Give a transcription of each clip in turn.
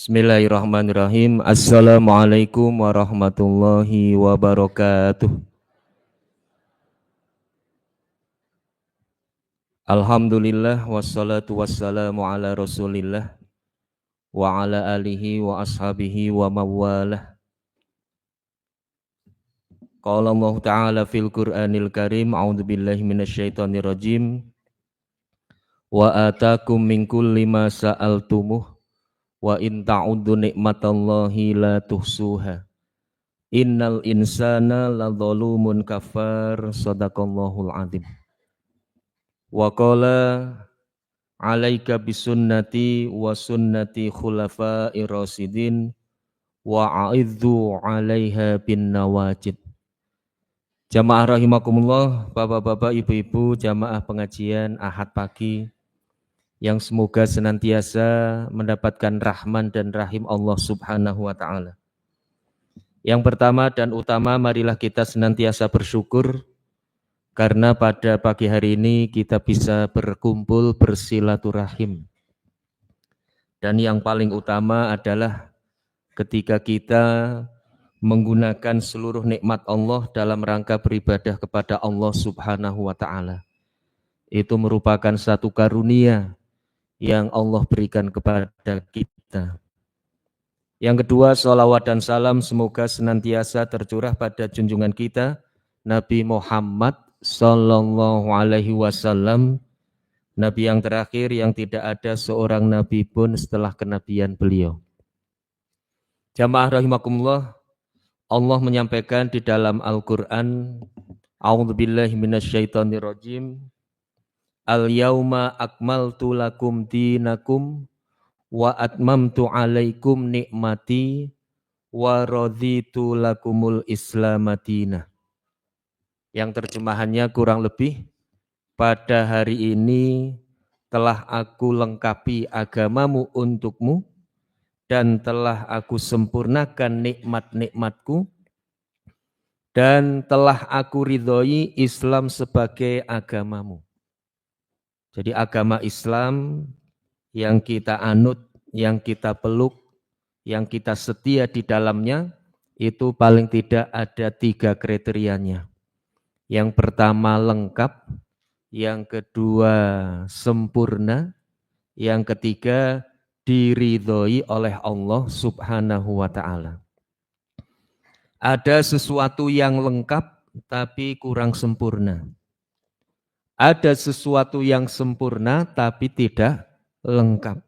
Bismillahirrahmanirrahim. Assalamualaikum warahmatullahi wabarakatuh. Alhamdulillah wassalatu wassalamu ala Rasulillah wa ala alihi wa ashabihi wa mawalah. Qala Allah Ta'ala fil Qur'anil Karim, a'udzubillahi minasyaitonir rajim. Wa atakum min kulli ma sa'altumuh wa in ta'uddu ni'matallahi la tuhsuha. Innal insana ladzalumun kafar. Shadaqallahul adzim. Wa qala alaika bisunnati wa sunnati khulafa'ir rasyidin wa a'idzu 'alaiha bin nawajid. Jamaah rahimakumullah, bapak-bapak, ibu-ibu, jamaah pengajian Ahad pagi yang semoga senantiasa mendapatkan rahman dan rahim Allah Subhanahu wa taala. Yang pertama dan utama, marilah kita senantiasa bersyukur karena pada pagi hari ini kita bisa berkumpul bersilaturahim. Dan yang paling utama adalah ketika kita menggunakan seluruh nikmat Allah dalam rangka beribadah kepada Allah Subhanahu wa taala. Itu merupakan satu karunia yang Allah berikan kepada kita. Yang kedua, sholawat dan salam semoga senantiasa tercurah pada junjungan kita Nabi Muhammad Sallallahu alaihi wasallam, Nabi yang terakhir yang tidak ada seorang Nabi pun setelah kenabian beliau. Jamaah rahimakumullah, Allah menyampaikan di dalam Al-Quran, a'udzubillahi minasyaitonirrajim, al-yauma akmaltu lakum dinakum wa atmamtu alaikum nikmati wa raditu lakumul islamadina. Yang terjemahannya kurang lebih, pada hari ini telah aku lengkapi agamamu untukmu dan telah aku sempurnakan nikmat-nikmatku dan telah aku ridhoi Islam sebagai agamamu. Jadi agama Islam yang kita anut, yang kita peluk, yang kita setia di dalamnya, itu paling tidak ada 3 kriterianya. Yang pertama lengkap, yang kedua sempurna, yang ketiga diridhoi oleh Allah Subhanahu wa taala. Ada sesuatu yang lengkap tapi kurang sempurna. Ada sesuatu yang sempurna tapi tidak lengkap.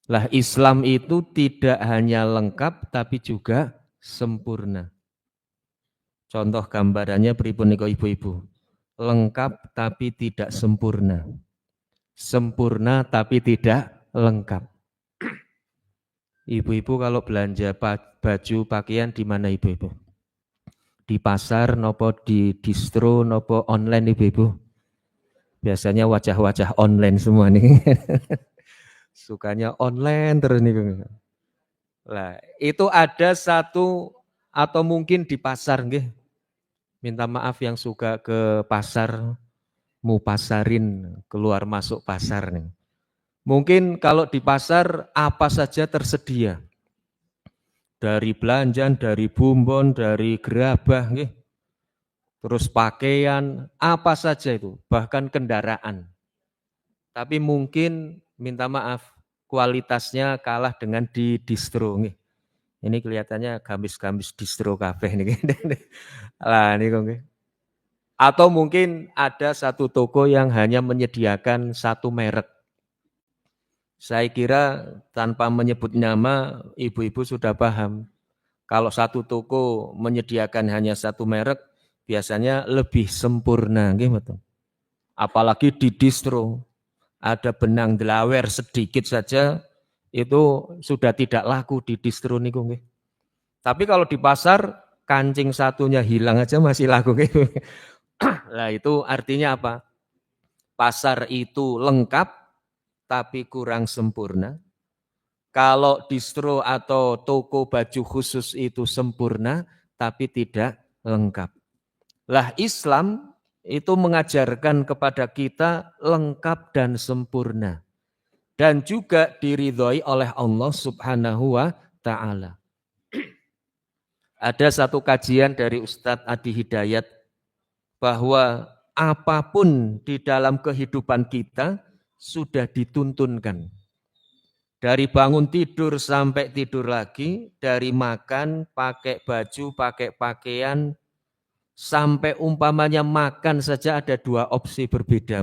Lah Islam itu tidak hanya lengkap tapi juga sempurna. Contoh gambarannya pripun niku ibu-ibu? Lengkap tapi tidak sempurna. Sempurna tapi tidak lengkap. Ibu-ibu kalau belanja baju pakaian di mana ibu-ibu? Di pasar nopo di distro nopo online ibu-ibu? Biasanya wajah-wajah online semua nih. Sukanya online terus nih. Lah, itu ada satu atau mungkin di pasar nggih. Minta maaf yang suka ke pasar, mupasarin, keluar masuk pasar nih. Mungkin kalau di pasar apa saja tersedia. Dari belanjan, dari bumbon, dari gerabah, nggih. Terus pakaian, apa saja itu, bahkan kendaraan. Tapi mungkin minta maaf, kualitasnya kalah dengan di distro nggih. Ini kelihatannya gamis-gamis distro kabeh nih. Lah niku nggih. Atau mungkin ada satu toko yang hanya menyediakan satu merek. Saya kira tanpa menyebut nama, ibu-ibu sudah paham. Kalau satu toko menyediakan hanya satu merek, biasanya lebih sempurna, gitu. Apalagi di distro, ada benang delawer sedikit saja, itu sudah tidak laku di distro niku nggih. Tapi kalau di pasar, kancing satunya hilang aja masih laku gitu. Lah itu artinya apa? Pasar itu lengkap tapi kurang sempurna. Kalau distro atau toko baju khusus itu sempurna tapi tidak lengkap. Lah Islam itu mengajarkan kepada kita lengkap dan sempurna. dan juga diridhoi oleh Allah Subhanahu wa taala. Ada satu kajian dari Ustadz Adi Hidayat bahwa apapun di dalam kehidupan kita sudah dituntunkan. Dari bangun tidur sampai tidur lagi, dari makan, pakai baju, pakai pakaian, sampai umpamanya makan saja ada dua opsi berbeda.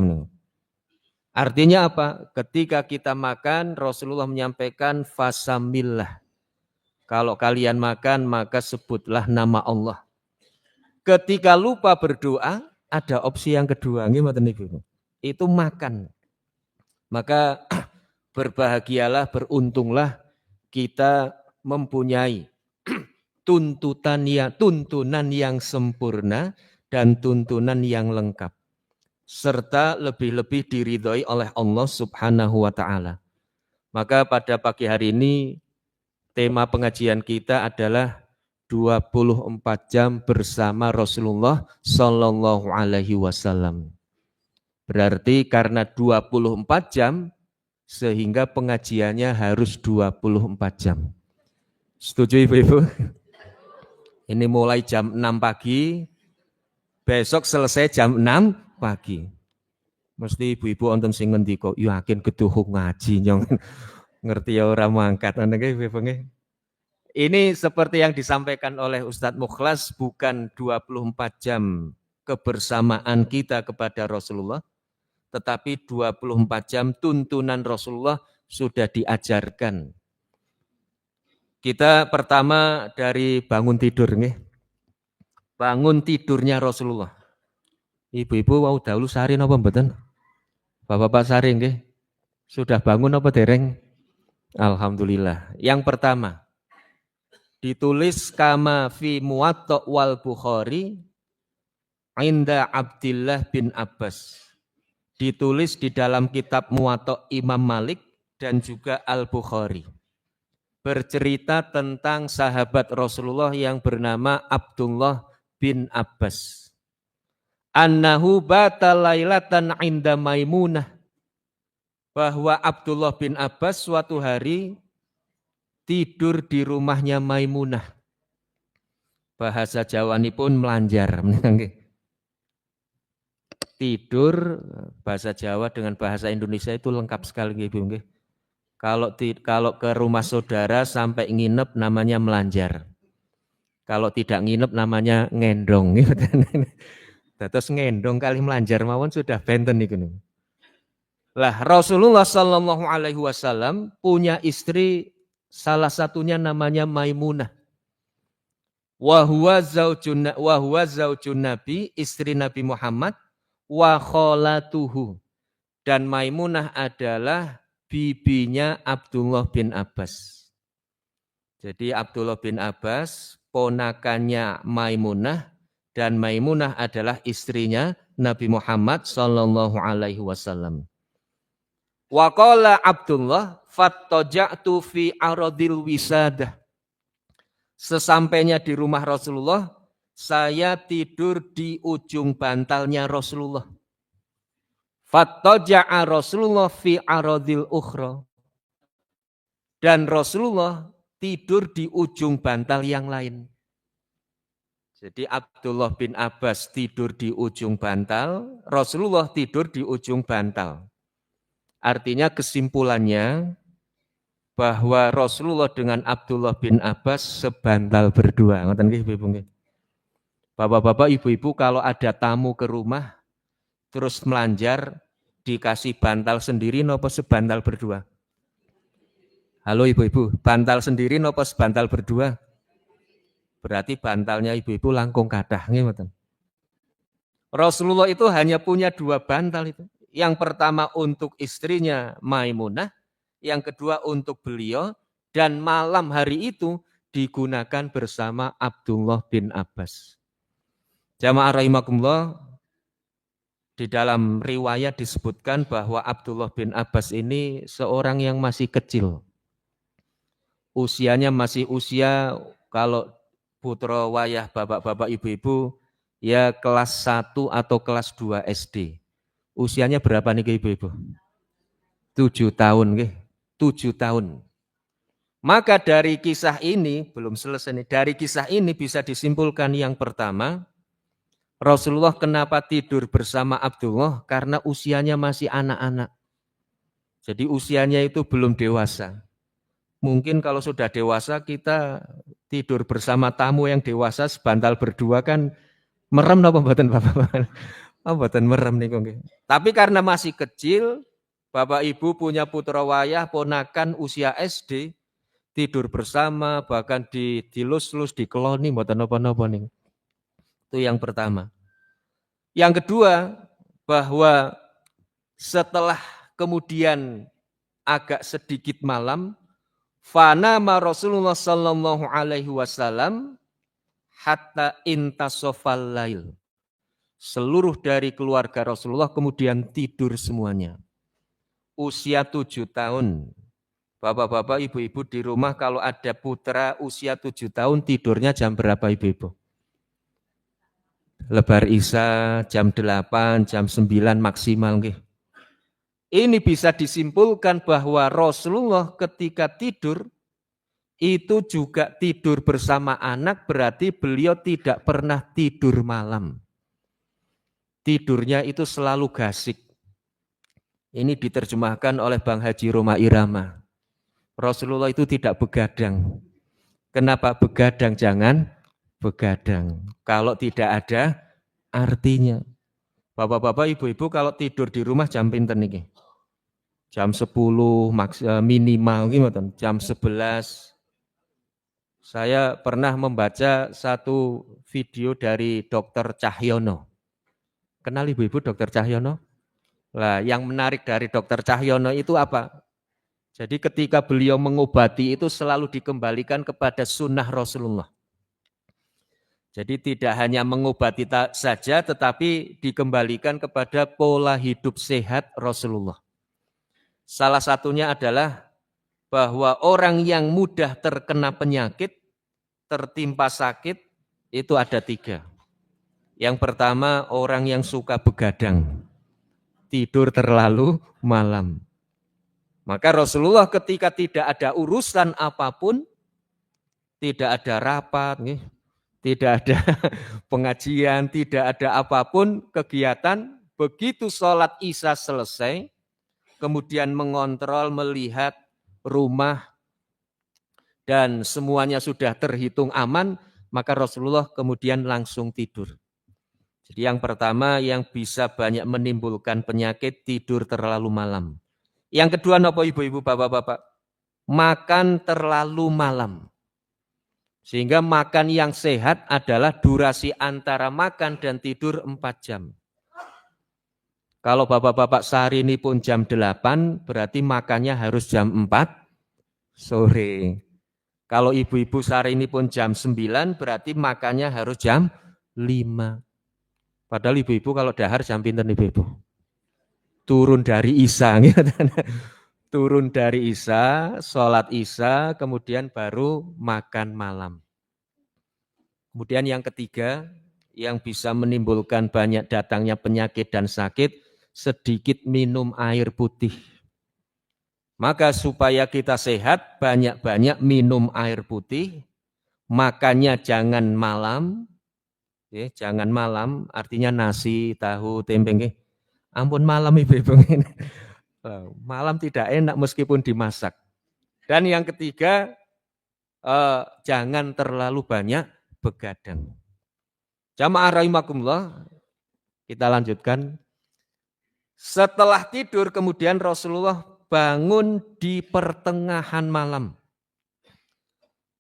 Artinya apa? Ketika kita makan, Rasulullah menyampaikan fasamillah. Kalau kalian makan, maka sebutlah nama Allah. Ketika lupa berdoa, ada opsi yang kedua. Itu makan. Maka berbahagialah, beruntunglah kita mempunyai tuntunan yang sempurna dan tuntunan yang lengkap. Serta lebih-lebih diridhoi oleh Allah Subhanahu wa taala. Maka pada pagi hari ini tema pengajian kita adalah 24 jam bersama Rasulullah Sallallahu Alaihi Wasallam. Berarti karena 24 jam sehingga pengajiannya harus 24 jam. Setuju Ibu-ibu? Ini mulai jam 6 pagi, besok selesai jam 6 pagi. Mesti ibu-ibu wonten sing ngendika, yakin keduh ngaji nyong. Ngerti ya orang mangkat. Ini seperti yang disampaikan oleh Ustadz Mukhlas, bukan 24 jam kebersamaan kita kepada Rasulullah, tetapi 24 jam tuntunan Rasulullah sudah diajarkan. Kita pertama dari bangun tidur nih. Bangun tidurnya Rasulullah. Ibu-ibu mau dahulu sari napa mboten? Bapak-bapak sari nggih. Sudah bangun apa dereng? Alhamdulillah. Yang pertama, ditulis kama fi Muwatta wal Bukhari inda Abdillah bin Abbas. Ditulis di dalam kitab Muwatta Imam Malik dan juga Al-Bukhari. Bercerita tentang sahabat Rasulullah yang bernama Abdullah bin Abbas. Annahu bata lailatan inda Maimunah. Bahwa Abdullah bin Abbas suatu hari tidur di rumahnya Maimunah. Bahasa Jawa ini pun melanjar. Tidur bahasa Jawa dengan bahasa Indonesia itu lengkap sekali Ibu. Kalau ke rumah saudara sampai nginep namanya melanjar. Kalau tidak nginep namanya ngendong. Terus ngendong kali melanjar mawon sudah benten niku. Lah Rasulullah Sallallahu Alaihi Wasallam punya istri, salah satunya namanya Maimunah. Wahwa zaujun Nabi, istri Nabi Muhammad, wa kholatuhu. Dan Maimunah adalah bibinya Abdullah bin Abbas. Jadi Abdullah bin Abbas ponakannya Maimunah, dan Maimunah adalah istrinya Nabi Muhammad Sallallahu Alaihi Wasallam. Wa qala Abdullah fattaja'tu fi aradil wisadah. Sesampainya di rumah Rasulullah, saya tidur di ujung bantalnya Rasulullah. Fattaja'a Rasulullah fi aradil ukhra. Dan Rasulullah tidur di ujung bantal yang lain. Jadi Abdullah bin Abbas tidur di ujung bantal, Rasulullah tidur di ujung bantal. Artinya kesimpulannya bahwa Rasulullah dengan Abdullah bin Abbas sebantal berdua. Bapak-bapak, ibu-ibu kalau ada tamu ke rumah terus melanjar dikasih bantal sendiri nopo sebantal berdua? Halo ibu-ibu, bantal sendiri nopo sebantal berdua? Berarti bantalnya ibu-ibu langkung kathah ngoten. Rasulullah itu hanya punya dua bantal itu. Yang pertama untuk istrinya Maimunah, yang kedua untuk beliau, dan malam hari itu digunakan bersama Abdullah bin Abbas. Jamaah rahimakumullah, di dalam riwayat disebutkan bahwa Abdullah bin Abbas ini seorang yang masih kecil. Usianya masih usia, kalau putra wayah bapak-bapak ibu-ibu, ya kelas 1 atau kelas 2 SD. Usianya berapa nih ibu-ibu? 7 tahun, 7 tahun. Maka dari kisah ini, belum selesai nih, dari kisah ini bisa disimpulkan yang pertama, Rasulullah kenapa tidur bersama Abdullah? Karena usianya masih anak-anak. Jadi usianya itu belum dewasa. Mungkin kalau sudah dewasa kita tidur bersama tamu yang dewasa sebantal berdua kan merem apa mboten Bapak? Oh, mboten merem niku nggih. Tapi karena masih kecil, Bapak Ibu punya putra wayah ponakan usia SD, tidur bersama, bahkan dilus-lus, dikeloni, mboten napa-napa nih. Itu yang pertama. Yang kedua, bahwa setelah kemudian agak sedikit malam, fanama Rasulullah sallallahu alaihi wasallam hatta intasofal lail. Seluruh dari keluarga Rasulullah kemudian tidur semuanya. Usia 7 tahun. Bapak-bapak, ibu-ibu di rumah kalau ada putra usia 7 tahun tidurnya jam berapa ibu-ibu? Lebar Isya jam 8, jam 9 maksimal. Ini bisa disimpulkan bahwa Rasulullah ketika tidur itu juga tidur bersama anak, berarti beliau tidak pernah tidur malam. Tidurnya itu selalu gasik. Ini diterjemahkan oleh Bang Haji Roma Irama. Rasulullah itu tidak begadang. Kenapa begadang? Jangan begadang. Kalau tidak ada artinya. Bapak-bapak, ibu-ibu kalau tidur di rumah jam pinten niki? Jam 10 minimal gimana? Jam 11. Saya pernah membaca satu video dari Dr. Cahyono. Kenal ibu-ibu Dr. Cahyono? Lah, yang menarik dari Dr. Cahyono itu apa? Jadi ketika beliau mengobati itu selalu dikembalikan kepada sunnah Rasulullah. Jadi tidak hanya mengobati saja tetapi dikembalikan kepada pola hidup sehat Rasulullah. Salah satunya adalah bahwa orang yang mudah terkena penyakit, tertimpa sakit, itu ada 3. Yang pertama orang yang suka begadang, tidur terlalu malam. Maka Rasulullah ketika tidak ada urusan apapun, tidak ada rapat, tidak ada pengajian, tidak ada apapun kegiatan, begitu sholat Isya selesai, kemudian mengontrol, melihat rumah, dan semuanya sudah terhitung aman, maka Rasulullah kemudian langsung tidur. Jadi yang pertama yang bisa banyak menimbulkan penyakit, tidur terlalu malam. Yang kedua, apa ibu-ibu, bapak-bapak? Makan terlalu malam. Sehingga makan yang sehat adalah durasi antara makan dan tidur 4 jam. Kalau bapak-bapak sehari ini pun jam 8, berarti makannya harus jam 4 sore. Kalau ibu-ibu sehari ini pun jam 9, berarti makannya harus jam 5. Padahal ibu-ibu kalau dahar jam pinten ibu-ibu? Turun dari Isya. Turun dari Isya, sholat Isya, kemudian baru makan malam. Kemudian yang ketiga, yang bisa menimbulkan banyak datangnya penyakit dan sakit, sedikit minum air putih. Maka supaya kita sehat, banyak-banyak minum air putih, makannya jangan malam, jangan malam, artinya nasi, tahu, tempe. Ampun malam ibu-ibu. Malam tidak enak meskipun dimasak. Dan yang ketiga, jangan terlalu banyak begadang. Jamaah rahimakumullah, kita lanjutkan. Setelah tidur kemudian Rasulullah bangun di pertengahan malam.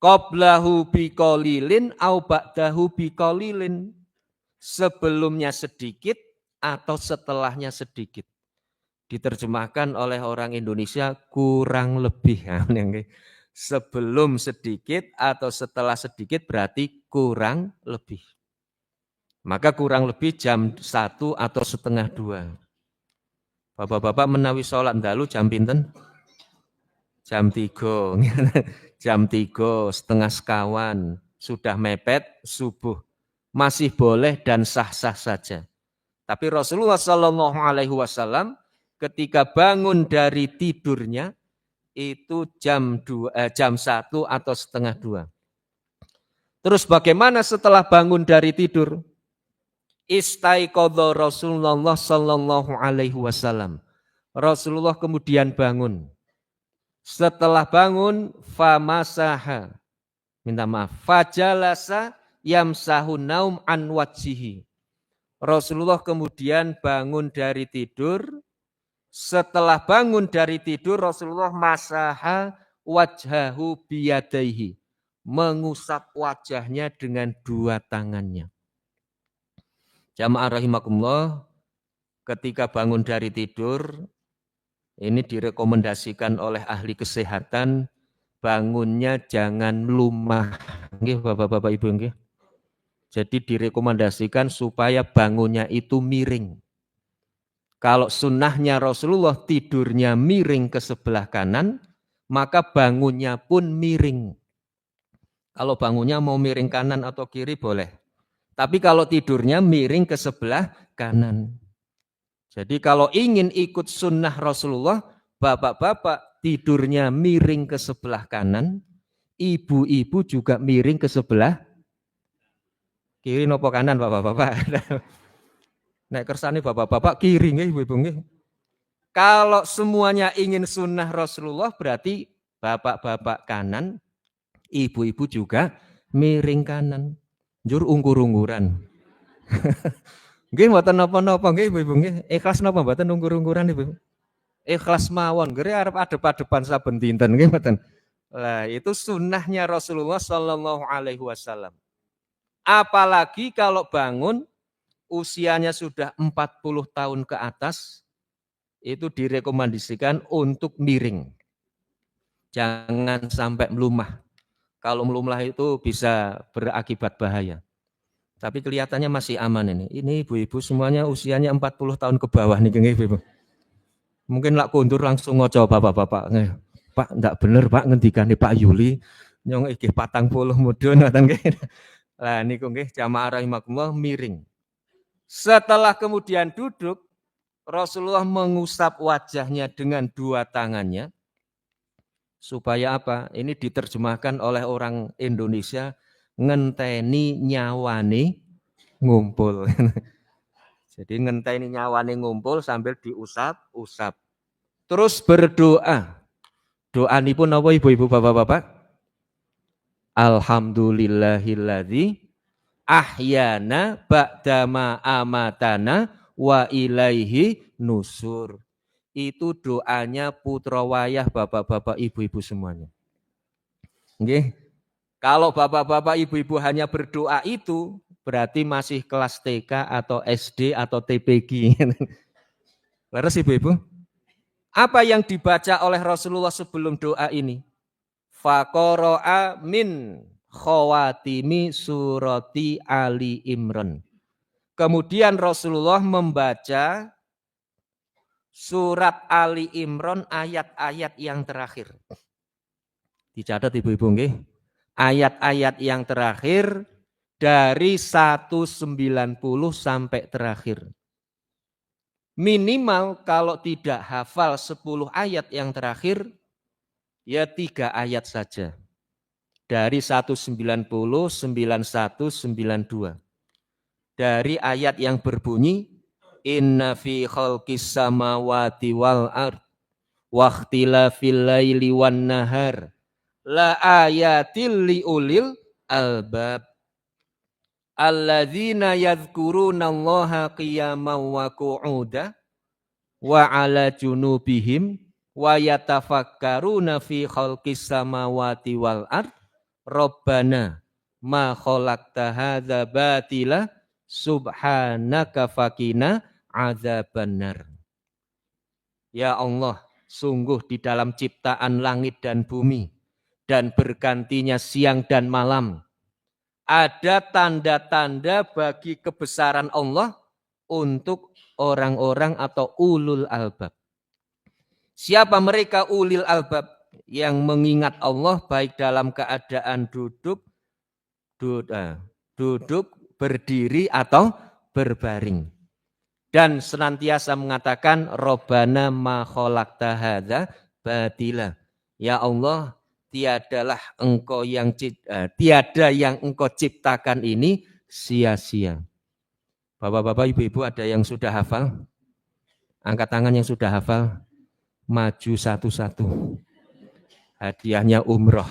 Qablahu biqalilin au ba'dahu biqalilin. Sebelumnya sedikit atau setelahnya sedikit. Diterjemahkan oleh orang Indonesia kurang lebih. Sebelum sedikit atau setelah sedikit berarti kurang lebih. Maka kurang lebih jam 1 atau setengah 2. Bapak-bapak menawi sholat dalu jam pinten? Jam 3. Jam 3, setengah sekawan. Sudah mepet subuh. Masih boleh dan sah-sah saja. Tapi Rasulullah SAW ketika bangun dari tidurnya itu jam 1 atau setengah 2. Terus bagaimana setelah bangun dari tidur? Istaiqadha Rasulullah sallallahu alaihi wasallam. Rasulullah kemudian bangun. Setelah bangun, famasaha, minta maaf, fajalasa yamsahu naum an wajhihi. Rasulullah kemudian bangun dari tidur. Setelah bangun dari tidur, Rasulullah masaha wajhahu biyadaihi, mengusap wajahnya dengan dua tangannya. Jamaah rahimakumullah, ketika bangun dari tidur, ini direkomendasikan oleh ahli kesehatan, bangunnya jangan lumah. Nggih, Bapak-bapak Ibu nggih. Jadi direkomendasikan supaya bangunnya itu miring. Kalau sunnahnya Rasulullah tidurnya miring ke sebelah kanan, maka bangunnya pun miring. Kalau bangunnya mau miring kanan atau kiri boleh. Tapi kalau tidurnya miring ke sebelah kanan. Jadi kalau ingin ikut sunnah Rasulullah, bapak-bapak tidurnya miring ke sebelah kanan, ibu-ibu juga miring ke sebelah kiri nopo kanan, bapak-bapak. Nek kersane bapak-bapak kiri nggih ibu-ibu nggih. Kalau semuanya ingin sunnah Rasulullah berarti bapak-bapak kanan, ibu-ibu juga miring kanan. Njur ungkur-ungkuran. Nggih mboten napa-napa nggih ibu-ibu nggih. Ikhlas napa mboten ungkur-ungkuran ibu? Ikhlas mawon. Nggih arep adep-adepan saben dinten nggih mboten. Lah itu sunnahnya Rasulullah sallallahu alaihi wasallam. Apalagi kalau bangun usianya sudah 40 tahun ke atas, itu direkomendasikan untuk miring. Jangan sampai melumah. Kalau melumah itu bisa berakibat bahaya. Tapi kelihatannya masih aman ini. Ini ibu-ibu semuanya usianya 40 tahun ke bawah nih, ibu. Mungkin lak kundur langsung ngoco bapak-bapak. Pak, enggak bener Pak ngendikane Pak Yuli nyong iki 40 mudhun ngoten nggih. Lah niku nggih jamaah rahimakumullah miring. Setelah kemudian duduk, Rasulullah mengusap wajahnya dengan dua tangannya. Supaya apa? Ini diterjemahkan oleh orang Indonesia, ngenteni nyawane ngumpul. Jadi ngenteni nyawane ngumpul sambil diusap-usap. Terus berdoa. Doa ini pun apa ibu-ibu bapak-bapak? Alhamdulillahilladzi ahyana ba'dama amatana wa ilaihi nusur. Itu doanya putra wayah bapak-bapak ibu-ibu semuanya. Nggih. Kalau bapak-bapak ibu-ibu hanya berdoa itu berarti masih kelas TK atau SD atau TPG. Leres ibu-ibu? Apa yang dibaca oleh Rasulullah sebelum doa ini? Faqara'a min khawatimi surati Ali Imran. Kemudian Rasulullah membaca surat Ali Imran ayat-ayat yang terakhir. Dicatat ibu-ibu nggih. Ayat-ayat yang terakhir dari 190 sampai terakhir. Minimal kalau tidak hafal 10 ayat yang terakhir, ya 3 ayat saja. Dari 190, 91, 92. Dari ayat yang berbunyi, Inna fi khalqis samawati wal ard wa ikhtilafil laili wan nahar la ayatil liulil albab alladzina yadhkurunallaha qiyaman wa qu'uda wa ala junubihim wa yatafakkaruna fi khalqis samawati wal ard rabbana ma khalaqta hadza batila subhanaka faqina adzabannar. Ya Allah, sungguh di dalam ciptaan langit dan bumi dan bergantinya siang dan malam ada tanda-tanda bagi kebesaran Allah untuk orang-orang atau ulul albab. Siapa mereka ulil albab? Yang mengingat Allah baik dalam keadaan duduk, berdiri atau berbaring. dan senantiasa mengatakan Robbana ma khalaqta hadza batila. Ya Allah, tiada yang engkau ciptakan ini sia-sia. Bapak-bapak, ibu-ibu ada yang sudah hafal? Angkat tangan yang sudah hafal. Maju satu-satu. Hadiahnya umroh.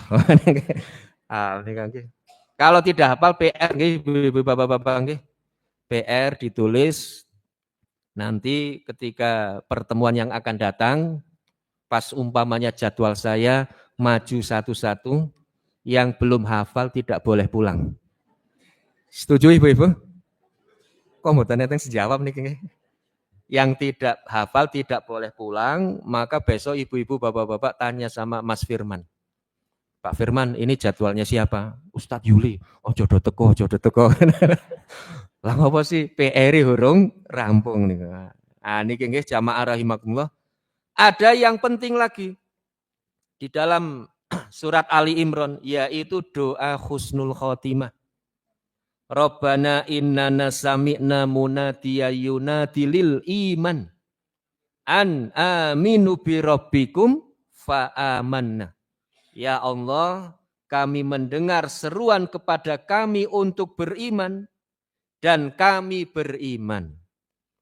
Kalau tidak hafal PR, ibu-ibu, bapak-bapak, PR ditulis. Nanti ketika pertemuan yang akan datang, pas umpamanya jadwal saya maju satu-satu, yang belum hafal tidak boleh pulang. Setuju ibu-ibu? Kok mboten enten sejawab nih. Yang tidak hafal tidak boleh pulang, maka besok ibu-ibu bapak-bapak tanya sama Mas Firman. Pak Firman, ini jadwalnya siapa? Ustadz Yuli. Oh jodoh teko. Lah apa sih PR hurung rampung nih. Nah, niki nggih jamaah rahimakumullah. Ada yang penting lagi di dalam surat Ali Imran, yaitu doa husnul khotimah. Rabbana innana sami'na munadiya yunadi lil iman an aminu bi rabbikum fa amanna. Ya Allah, kami mendengar seruan kepada kami untuk beriman dan kami beriman.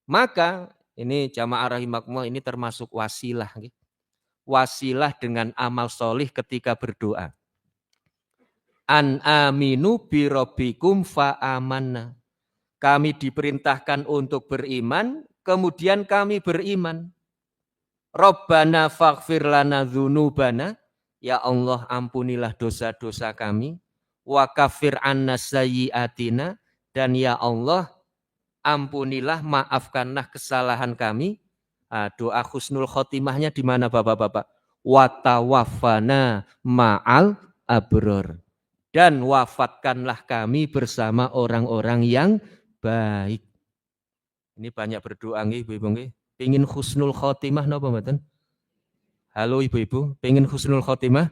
Maka ini jamaah rahimakumullah, ini termasuk wasilah. Wasilah dengan amal solih ketika berdoa. An aminu bi rabbikum fa amanna. Kami diperintahkan untuk beriman, kemudian kami beriman. Rabbana faghfir lana dzunubana. Ya Allah, ampunilah dosa-dosa kami. Wa kafir anna sayyiatina. Dan ya Allah, ampunilah, maafkanlah kesalahan kami. Doa husnul khotimahnya di mana bapak-bapak? Wa tawaffana ma'al abror. Dan wafatkanlah kami bersama orang-orang yang baik. Ini banyak berdoa nggih ibu-ibu nggih. Pengin husnul khotimah napa mboten? Halo ibu-ibu, pengin husnul khotimah?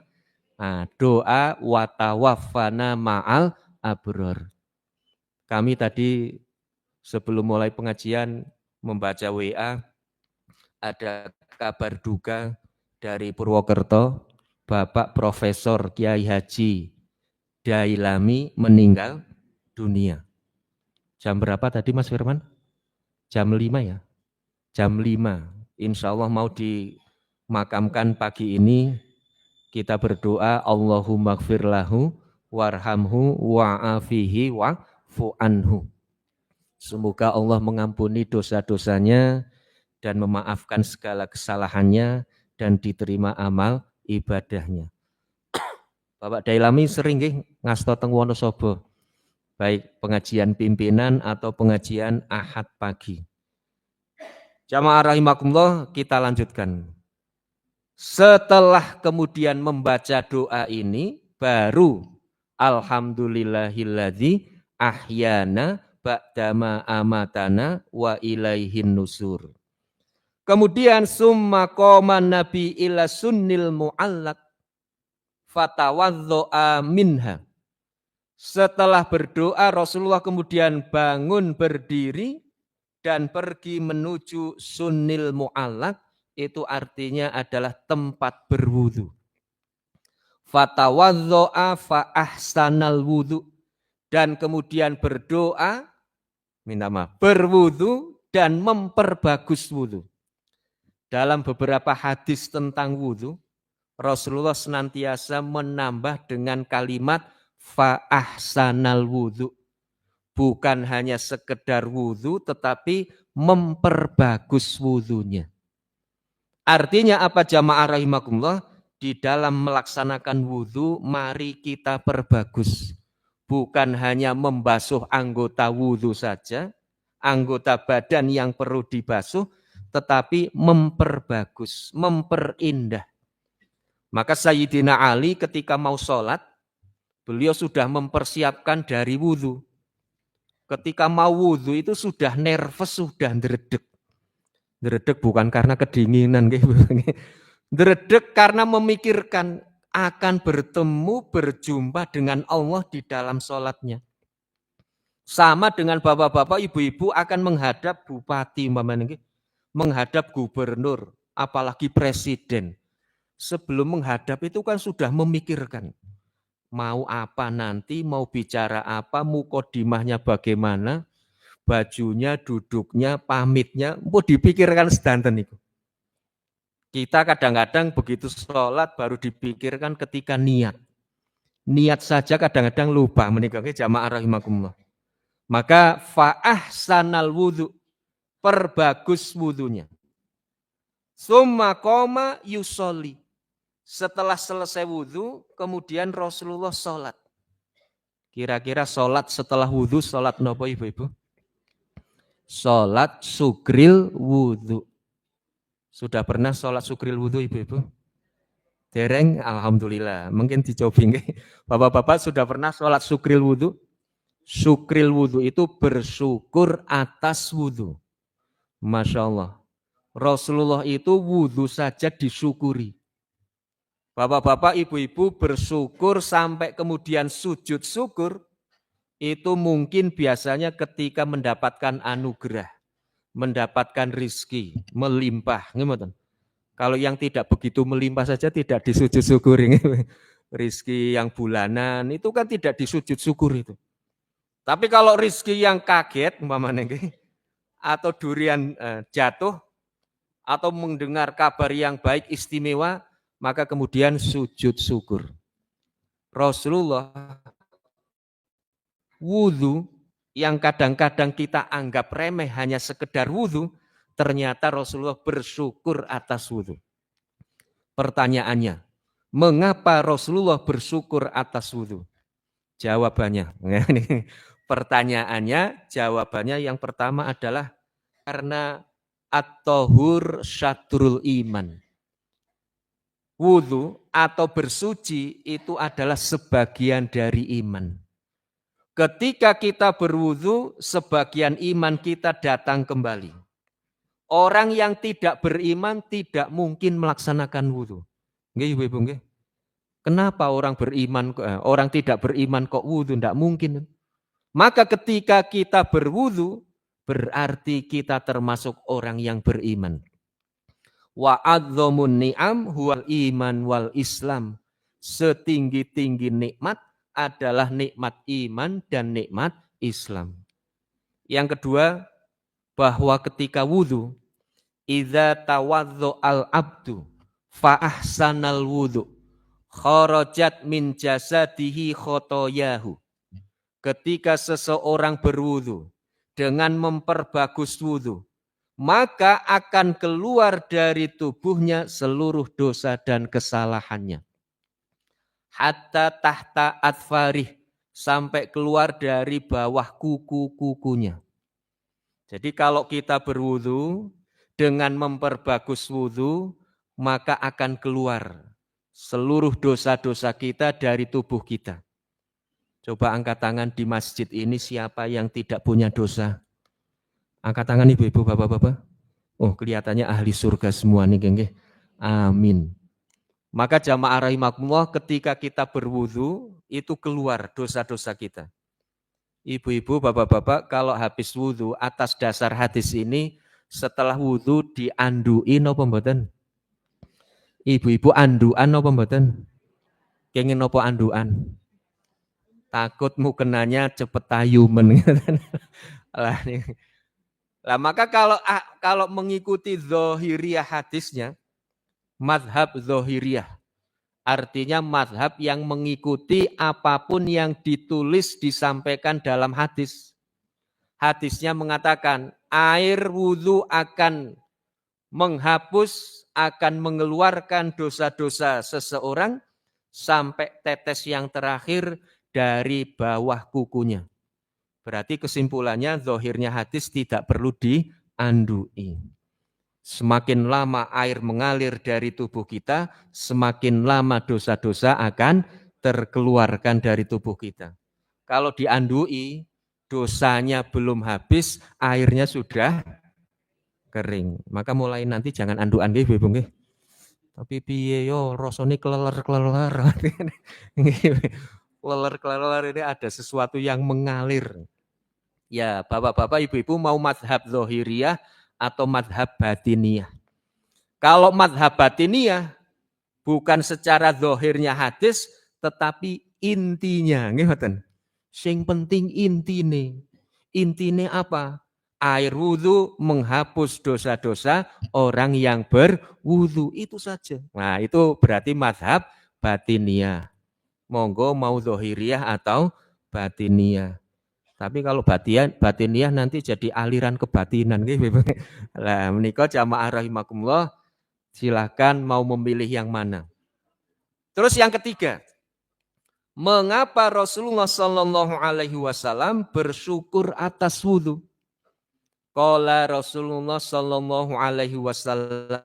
Doa wa tawaffana ma'al abror. Kami tadi sebelum mulai pengajian membaca WA, ada kabar duka dari Purwokerto, Bapak Profesor Kiai Haji Dailami meninggal dunia. Jam berapa tadi Mas Firman? Jam 5 ya? Jam 5. Insya Allah mau dimakamkan pagi ini. Kita berdoa Allahumma gfir lahu warhamhu wa'afihi wa'fu anhu. Semoga Allah mengampuni dosa-dosanya dan memaafkan segala kesalahannya dan diterima amal ibadahnya. Bapak Dailami sering nggih ngasto teng Wonosobo, baik pengajian pimpinan atau pengajian Ahad pagi. Jamaah rahimakumullah, kita lanjutkan. Setelah kemudian membaca doa ini, baru alhamdulillahilladzi ahyana ba'dama amatana wa ilaihin nusur. Kemudian summa qoma nabi ila sunnil mu'allaq fatawadzo'a minha. Setelah berdoa, Rasulullah kemudian bangun berdiri dan pergi menuju sunnil mu'allaq, itu artinya adalah tempat berwudu. Fatawadzo'a fa ahsanal wudu, dan kemudian berdoa, berwudu dan memperbagus wudu. Dalam beberapa hadis tentang wudu, Rasulullah senantiasa menambah dengan kalimat fa ahsanal wudu. Bukan hanya sekedar wudu, tetapi memperbagus wudunya. Artinya apa jamaah rahimakumullah? Di dalam melaksanakan wudu, mari kita perbagus. Bukan hanya membasuh anggota wudu saja, anggota badan yang perlu dibasuh, tetapi memperbagus, memperindah. Maka Sayyidina Ali ketika mau sholat, beliau sudah mempersiapkan dari wudu. Ketika mau wudu itu sudah nervous, sudah ndredeg. Ndredeg bukan karena kedinginan. Ndredeg karena memikirkan akan bertemu, berjumpa dengan Allah di dalam sholatnya. Sama dengan bapak-bapak, ibu-ibu akan menghadap bupati, menghadap gubernur, apalagi presiden. Sebelum menghadap itu kan sudah memikirkan. Mau apa nanti, mau bicara apa, mukodimahnya bagaimana, bajunya, duduknya, pamitnya, mau dipikirkan sedanten itu. Kita kadang-kadang begitu sholat baru dipikirkan ketika niat. Niat saja kadang-kadang lupa, menikahnya jamaah rahimakumullah. Maka fa'ahsanal wudhu, perbagus wudhunya. Summa koma yusoli. Setelah selesai wudhu, kemudian Rasulullah sholat. Kira-kira sholat setelah wudhu, sholat nopo ibu-ibu? Sholat sugril wudhu. Sudah pernah sholat sugril wudhu ibu-ibu? Dereng, alhamdulillah. Mungkin dicobing. Bapak-bapak sudah pernah sholat sugril wudhu? Sukril wudhu itu bersyukur atas wudhu. Masya Allah. Rasulullah itu wudhu saja disyukuri. Bapak-bapak, ibu-ibu bersyukur sampai kemudian sujud syukur, itu mungkin biasanya ketika mendapatkan anugerah, mendapatkan rizki, melimpah. Kalau yang tidak begitu melimpah saja tidak disujud syukuri. Rizki yang bulanan itu kan tidak disujud syukur itu. Tapi kalau rizki yang kaget, atau durian jatuh, atau mendengar kabar yang baik istimewa, maka kemudian sujud syukur. Rasulullah wudhu yang kadang-kadang kita anggap remeh hanya sekedar wudhu, ternyata Rasulullah bersyukur atas wudhu. Pertanyaannya, mengapa Rasulullah bersyukur atas wudhu? Jawabannya, jawabannya yang pertama adalah karena at-tahur syatrul iman. Wudhu atau bersuci itu adalah sebagian dari iman. Ketika kita berwudhu, sebagian iman kita datang kembali. Orang yang tidak beriman tidak mungkin melaksanakan wudhu. Nggih, ibu-ibu, nggih. Kenapa orang tidak beriman kok wudhu? Tidak mungkin. Maka ketika kita berwudhu, berarti kita termasuk orang yang beriman. Wa adzamun ni'am huwal iman wal islam. Setinggi-tinggi nikmat adalah nikmat iman dan nikmat Islam. Yang kedua, bahwa ketika wudhu, idza tawaddo al abdu fa ahsanal wudhu kharajat min jasadihi khotoyahu. Ketika seseorang berwudhu dengan memperbagus wudhu, maka akan keluar dari tubuhnya seluruh dosa dan kesalahannya. Hatta tahta atfarih, sampai keluar dari bawah kuku-kukunya. Jadi kalau kita berwudhu dengan memperbagus wudhu, maka akan keluar seluruh dosa-dosa kita dari tubuh kita. Coba angkat tangan di masjid ini siapa yang tidak punya dosa? Angkat tangan ibu-ibu, bapak-bapak. Oh, kelihatannya ahli surga semua nih, geng. Amin. Maka jamaah rahimakumullah, ketika kita berwudu itu keluar dosa-dosa kita. Ibu-ibu, bapak-bapak, kalau habis wudu atas dasar hadis ini, setelah wudu dianduin apa mboten? Ibu-ibu anduan apa mboten? Kenging apa anduan? Takut mukenanya cepet tayumen. Lah maka kalau mengikuti zahiriyah hadisnya, madhab zahiriyah, artinya madhab yang mengikuti apapun yang ditulis disampaikan dalam hadis. Hadisnya mengatakan air wudhu akan menghapus, akan mengeluarkan dosa-dosa seseorang sampai tetes yang terakhir dari bawah kukunya. Berarti kesimpulannya zahirnya hadis tidak perlu diandui. Semakin lama air mengalir dari tubuh kita, semakin lama dosa-dosa akan terkeluarkan dari tubuh kita. Kalau diandui, dosanya belum habis, airnya sudah kering. Maka mulai nanti jangan anduan nggih, Ibu nggih. Tapi piye yo rasane kleler-kleler. Kleler-kleler ini ada sesuatu yang mengalir. Ya, bapak-bapak, ibu-ibu mau madhab zohiriyah atau madhab batiniyah? Kalau madhab batiniyah, bukan secara zohirnya hadis, tetapi intinya. Ngerti? Sing penting intine. Intine apa? Air wudhu menghapus dosa-dosa orang yang berwudhu. Itu saja. Nah, itu berarti madhab batiniyah. Monggo mau zohiriyah atau batiniyah. Tapi kalau batiniyah nanti jadi aliran kebatinan. Lah menikah jamaah rahimakumullah, silahkan mau memilih yang mana. Terus yang ketiga, mengapa Rasulullah Shallallahu Alaihi Wasallam bersyukur atas wudhu? Qala Rasulullah Shallallahu Alaihi Wasallam,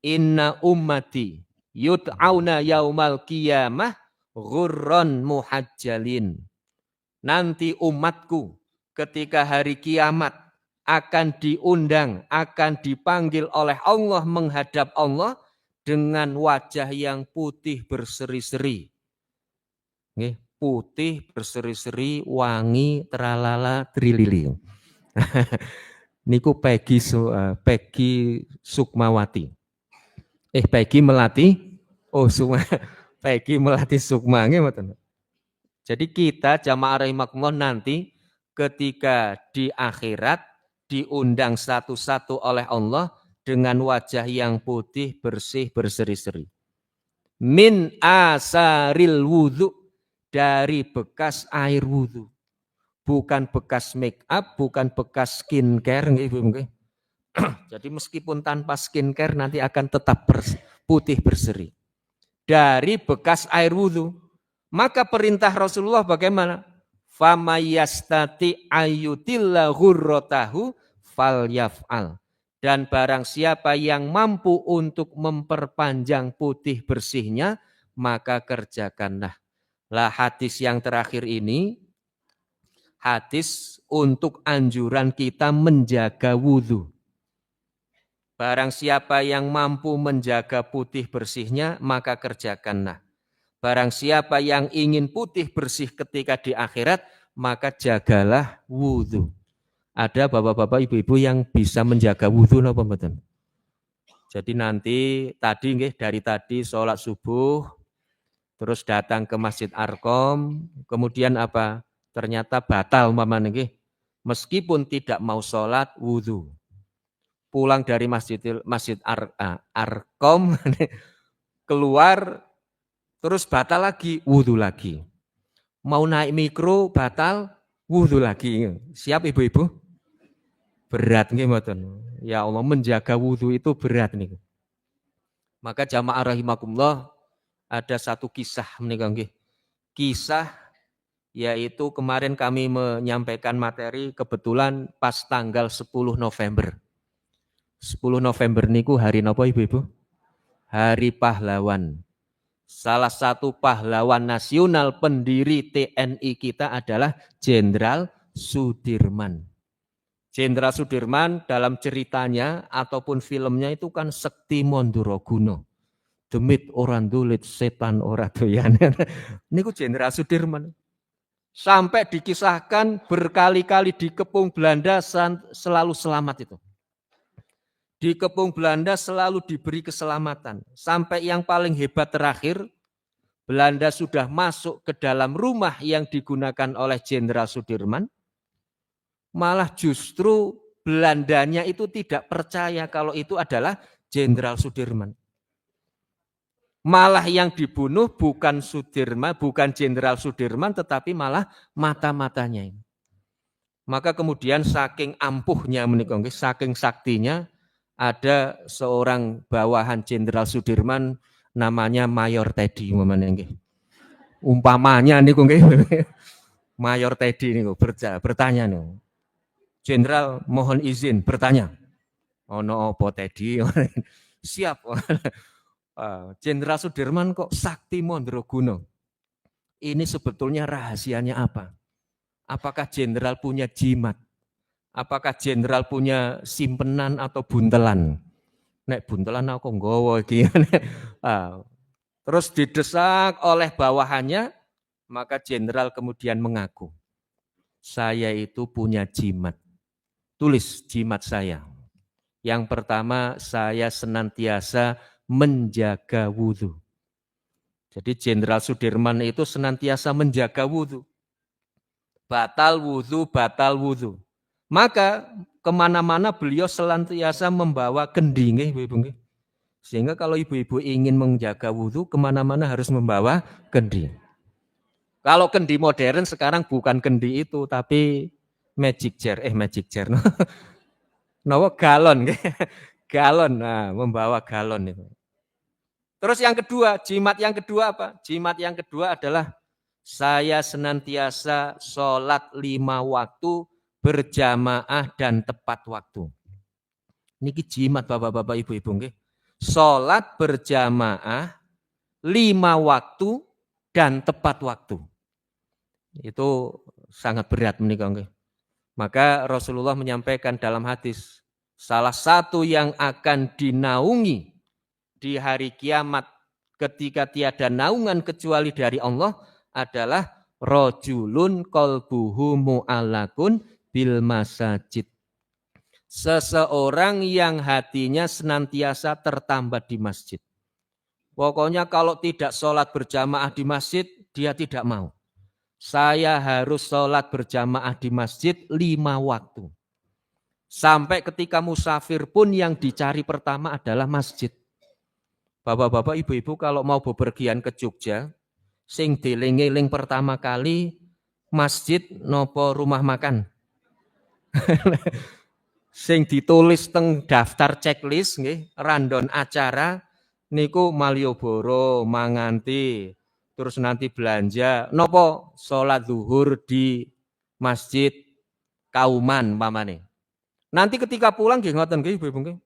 Inna ummati yud'auna yaumal qiyamah ghurran muhajjalin. Nanti umatku ketika hari kiamat akan diundang, akan dipanggil oleh Allah menghadap Allah dengan wajah yang putih berseri-seri. Putih berseri-seri, wangi, tralala, trilili. Niku Peggy Sukmawati. Peggy Melati. Oh, Peggy Melati Sukma. Jadi kita jamaah rahimakumullah nanti ketika di akhirat diundang satu-satu oleh Allah dengan wajah yang putih, bersih, berseri-seri. Min asaril wudhu, dari bekas air wudhu. Bukan bekas make up, bukan bekas skincare. Jadi meskipun tanpa skincare nanti akan tetap putih berseri. Dari bekas air wudhu. Maka perintah Rasulullah bagaimana? Famayastati ayutilla ghurratahu falyaf'al. Dan barang siapa yang mampu untuk memperpanjang putih bersihnya, maka kerjakanlah. Lah hadis yang terakhir ini, hadis untuk anjuran kita menjaga wudhu. Barang siapa yang mampu menjaga putih bersihnya, maka kerjakanlah. Barang siapa yang ingin putih bersih ketika di akhirat, maka jagalah wudhu. Ada bapak-bapak, ibu-ibu yang bisa menjaga wudhu, napa mboten? Jadi nanti dari tadi sholat subuh, terus datang ke Masjid Arkom, kemudian apa? Ternyata batal umpamanya nggih. Meskipun tidak mau sholat, wudhu. Pulang dari Masjid Arkom, keluar, terus batal lagi, wudhu lagi. Mau naik mikro, batal, wudhu lagi. Siap ibu-ibu? Berat nih, ya Allah, menjaga wudhu itu berat nih. Maka jamaah rahimakumullah, ada satu kisah menikah. Kisah yaitu kemarin kami menyampaikan materi kebetulan pas tanggal 10 November. 10 November niku hari napa ibu-ibu? Hari pahlawan. Salah satu pahlawan nasional pendiri TNI kita adalah Jenderal Sudirman. Jenderal Sudirman dalam ceritanya ataupun filmnya itu kan sekti Mondoroguno. Demit orang dulit, setan orang doyan. Niku Jenderal Sudirman. Sampai dikisahkan berkali-kali dikepung Belanda selalu selamat itu. Dikepung Belanda selalu diberi keselamatan. Sampai yang paling hebat terakhir, Belanda sudah masuk ke dalam rumah yang digunakan oleh Jenderal Sudirman. Malah justru Belandanya itu tidak percaya kalau itu adalah Jenderal Sudirman. Malah yang dibunuh bukan Sudirman, bukan Jenderal Sudirman, tetapi malah mata-matanya ini. Maka kemudian saking ampuhnya menikah, saking saktinya, ada seorang bawahan Jenderal Sudirman namanya Mayor Teddy. Umpamanya nih Mayor Teddy nih bertanya nih, Jenderal mohon izin bertanya. Ono apa Teddy? Siap. Jenderal Sudirman kok sakti Mondoroguno. Ini sebetulnya rahasianya apa? Apakah Jenderal punya jimat? Apakah Jenderal punya simpenan atau buntelan? Nek buntelan aku nggawa iki. Terus didesak oleh bawahannya, maka Jenderal kemudian mengaku. Saya itu punya jimat. Tulis jimat saya. Yang pertama, saya senantiasa menjaga wudhu. Jadi Jenderal Sudirman itu senantiasa menjaga wudhu. Batal wudhu, batal wudhu. Maka kemana-mana beliau senantiasa membawa kendi, ibu-ibu. Sehingga kalau ibu-ibu ingin menjaga wudhu, kemana-mana harus membawa kendi. Kalau kendi modern sekarang bukan kendi itu, tapi magic jar. Galon. Galon, nah, membawa galon itu. Terus yang kedua, jimat yang kedua apa? Jimat yang kedua adalah saya senantiasa sholat 5 waktu berjamaah dan tepat waktu. Niki jimat bapak-bapak ibu-ibu. Sholat berjamaah 5 waktu dan tepat waktu. Itu sangat berat menikah. Maka Rasulullah menyampaikan dalam hadis, salah satu yang akan dinaungi di hari kiamat ketika tiada naungan kecuali dari Allah adalah rojulun qalbuhu mu'allakun bil masajid. Seseorang yang hatinya senantiasa tertambat di masjid. Pokoknya kalau tidak sholat berjamaah di masjid, dia tidak mau. Saya harus sholat berjamaah di masjid 5 waktu. Sampai ketika musafir pun yang dicari pertama adalah masjid. Bapak-bapak, ibu-ibu kalau mau bepergian ke Jogja, sing dieling-eling pertama kali masjid nopo rumah makan. Sing ditulis teng daftar checklist nggih, random acara niku Malioboro, Manganti, terus nanti belanja nopo sholat zuhur di Masjid Kauman pamane. Nanti ketika pulang nggih ngoten nggih ibu-ibu nggih.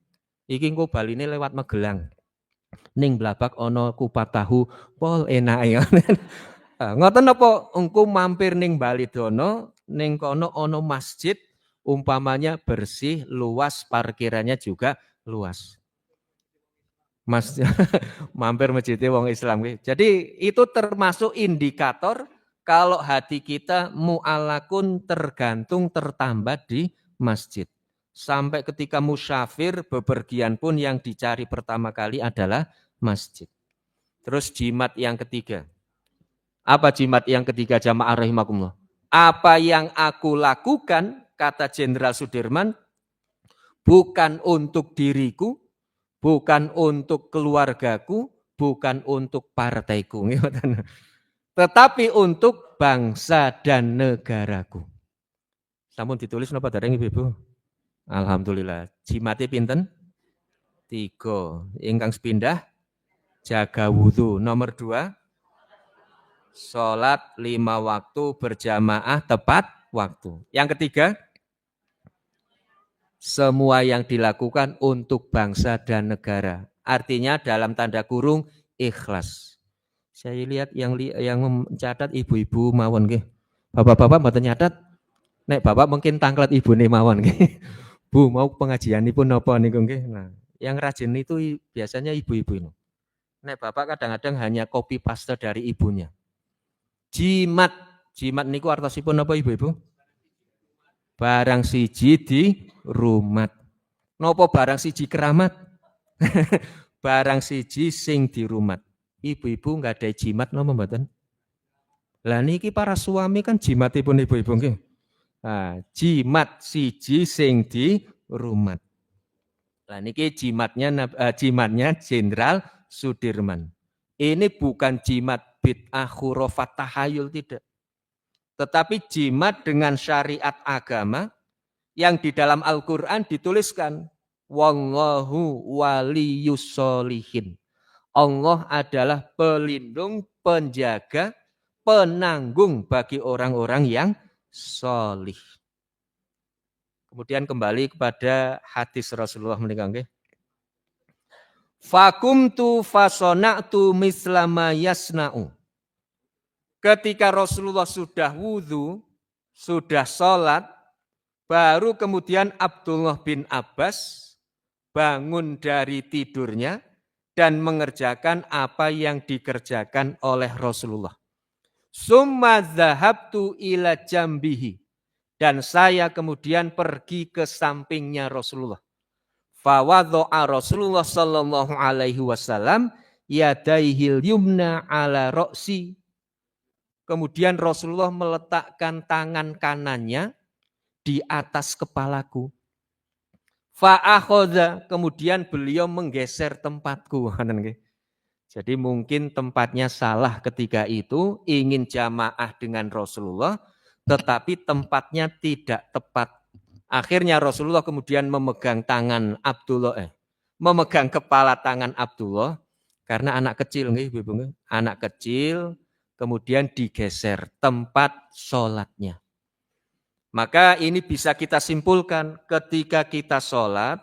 Iki engko baline lewat Magelang. Ning blabak ono kupat tahu pol enake. Ngoten napa engko mampir ning Balidono, ning kono ono masjid umpamanya bersih, luas, parkirannya juga luas. Mas mampir masjidnya wong Islam. Jadi itu termasuk indikator kalau hati kita mu'alakun tergantung tertambat di masjid. Sampai ketika musyafir bepergian pun yang dicari pertama kali adalah masjid. Terus jimat yang ketiga. Apa jimat yang ketiga jamaah rahimakumullah? Apa yang aku lakukan, kata Jenderal Sudirman, bukan untuk diriku, bukan untuk keluargaku, bukan untuk partaiku. Tetapi untuk bangsa dan negaraku. Sampun ditulis napa dereng Ibu? Alhamdulillah. Jimate pinten? 3. Ingkang sepindah jaga wudhu. Nomor 2, sholat 5 waktu berjamaah tepat waktu. Yang ketiga, semua yang dilakukan untuk bangsa dan negara. Artinya dalam tanda kurung ikhlas. Saya lihat yang mencatat ibu-ibu mawon nggih. Bapak-bapak mboten nyatat. Nek bapak mungkin tangklet ibune mawon nggih. Bu, mau pengajianipun napa niku nggih. Nah, yang rajin itu biasanya ibu-ibu ini. Nek bapak kadang-kadang hanya copy paste dari ibunya. Jimat niku artosipun napa ibu-ibu? Barang siji di rumat. Napa barang siji keramat? Barang siji sing di rumat. Ibu-ibu enggak ada jimat napa mboten? Lah niki para suami kan jimatipun ibu-ibu nggih. Nah, jimat siji sing di rumat. Lah niki jimatnya Jenderal Sudirman. Ini bukan jimat bid'ah khurafat tahayul tidak. Tetapi jimat dengan syariat agama yang di dalam Al-Qur'an dituliskan wallahu waliyus sholihin. Allah adalah pelindung, penjaga, penanggung bagi orang-orang yang sholih. Kemudian kembali kepada hadis Rasulullah menikah. Fakumtu fasona'tu mislama yasna'u. Ketika Rasulullah sudah wudhu, sudah sholat, baru kemudian Abdullah bin Abbas bangun dari tidurnya dan mengerjakan apa yang dikerjakan oleh Rasulullah. Summa zahabtu ila jambihi. Dan saya kemudian pergi ke sampingnya Rasulullah. Fawadha'a Rasulullah sallallahu alaihi wasallam yadaihil yumna ala roksi. Kemudian Rasulullah meletakkan tangan kanannya di atas kepalaku. Fa'akhodha, kemudian beliau menggeser tempatku. Jadi mungkin tempatnya salah ketika itu, ingin jamaah dengan Rasulullah, tetapi tempatnya tidak tepat. Akhirnya Rasulullah kemudian memegang tangan Abdullah, memegang kepala tangan Abdullah, karena anak kecil, anak kecil, kemudian digeser tempat sholatnya. Maka ini bisa kita simpulkan ketika kita sholat,